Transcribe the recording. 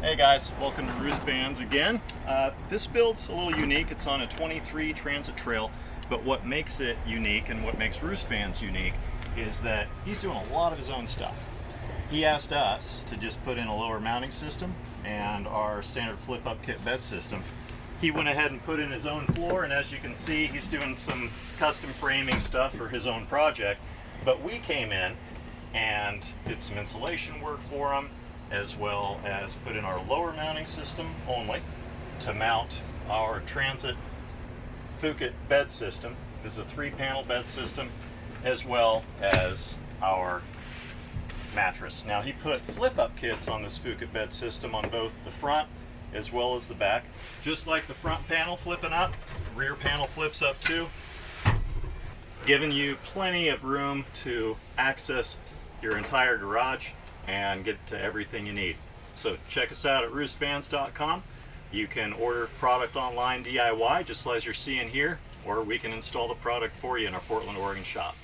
Hey guys, welcome to Roost Vans again. This build's a little unique. It's on a 23 Transit Trail, but what makes it unique and what makes Roost Vans unique is that he's doing a lot of his own stuff. He asked us to just put in a lower mounting system and our standard flip-up kit bed system. He went ahead and put in his own floor, and as you can see, he's doing some custom framing stuff for his own project. But we came in and did some insulation work for him, as well as put in our lower mounting system only to mount our Transit Phuket bed system. This is a 3-panel bed system, as well as our mattress. Now, he put flip-up kits on this Phuket bed system on both the front as well as the back. Just like the front panel flipping up, the rear panel flips up too, giving you plenty of room to access your entire garage and get to everything you need. So check us out at roostvans.com. You can order product online DIY, just as you're seeing here, or we can install the product for you in our Portland, Oregon shop.